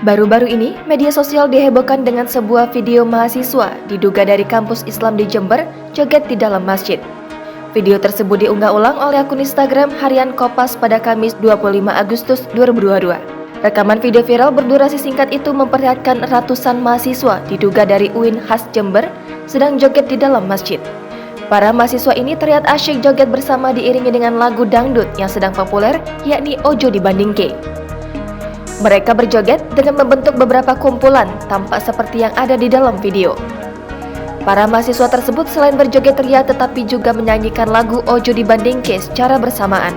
Baru-baru ini, media sosial dihebohkan dengan sebuah video mahasiswa diduga dari kampus Islam di Jember joget di dalam masjid. Video tersebut diunggah ulang oleh akun Instagram Harian Kompas pada Kamis 25 Agustus 2022. Rekaman video viral berdurasi singkat itu memperlihatkan ratusan mahasiswa diduga dari UIN khas Jember sedang joget di dalam masjid. Para mahasiswa ini terlihat asyik joget bersama diiringi dengan lagu dangdut yang sedang populer, yakni Ojo Dibandingke. Mereka berjoget dengan membentuk beberapa kumpulan, tampak seperti yang ada di dalam video. Para mahasiswa tersebut selain berjoget ria tetapi juga menyanyikan lagu Ojo Dibandingke secara bersamaan.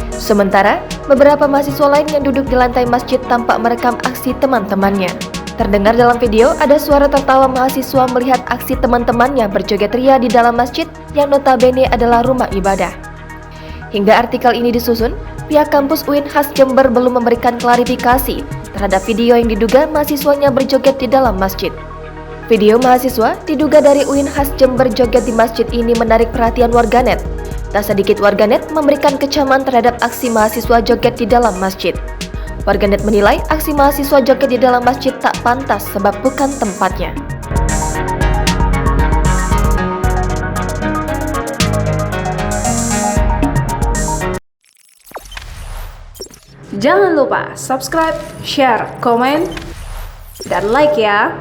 Sementara, beberapa mahasiswa lain yang duduk di lantai masjid tampak merekam aksi teman-temannya. Terdengar dalam video ada suara tertawa mahasiswa melihat aksi teman-temannya berjoget ria di dalam masjid yang notabene adalah rumah ibadah. Hingga artikel ini disusun, pihak kampus UIN khas Jember belum memberikan klarifikasi terhadap video yang diduga mahasiswanya berjoget di dalam masjid. Video mahasiswa diduga dari UIN khas Jember joget di masjid ini menarik perhatian warganet. Tak sedikit warganet memberikan kecaman terhadap aksi mahasiswa joget di dalam masjid. Warganet menilai aksi mahasiswa joget di dalam masjid tak pantas sebab bukan tempatnya. Jangan lupa subscribe, share, komen, dan like ya!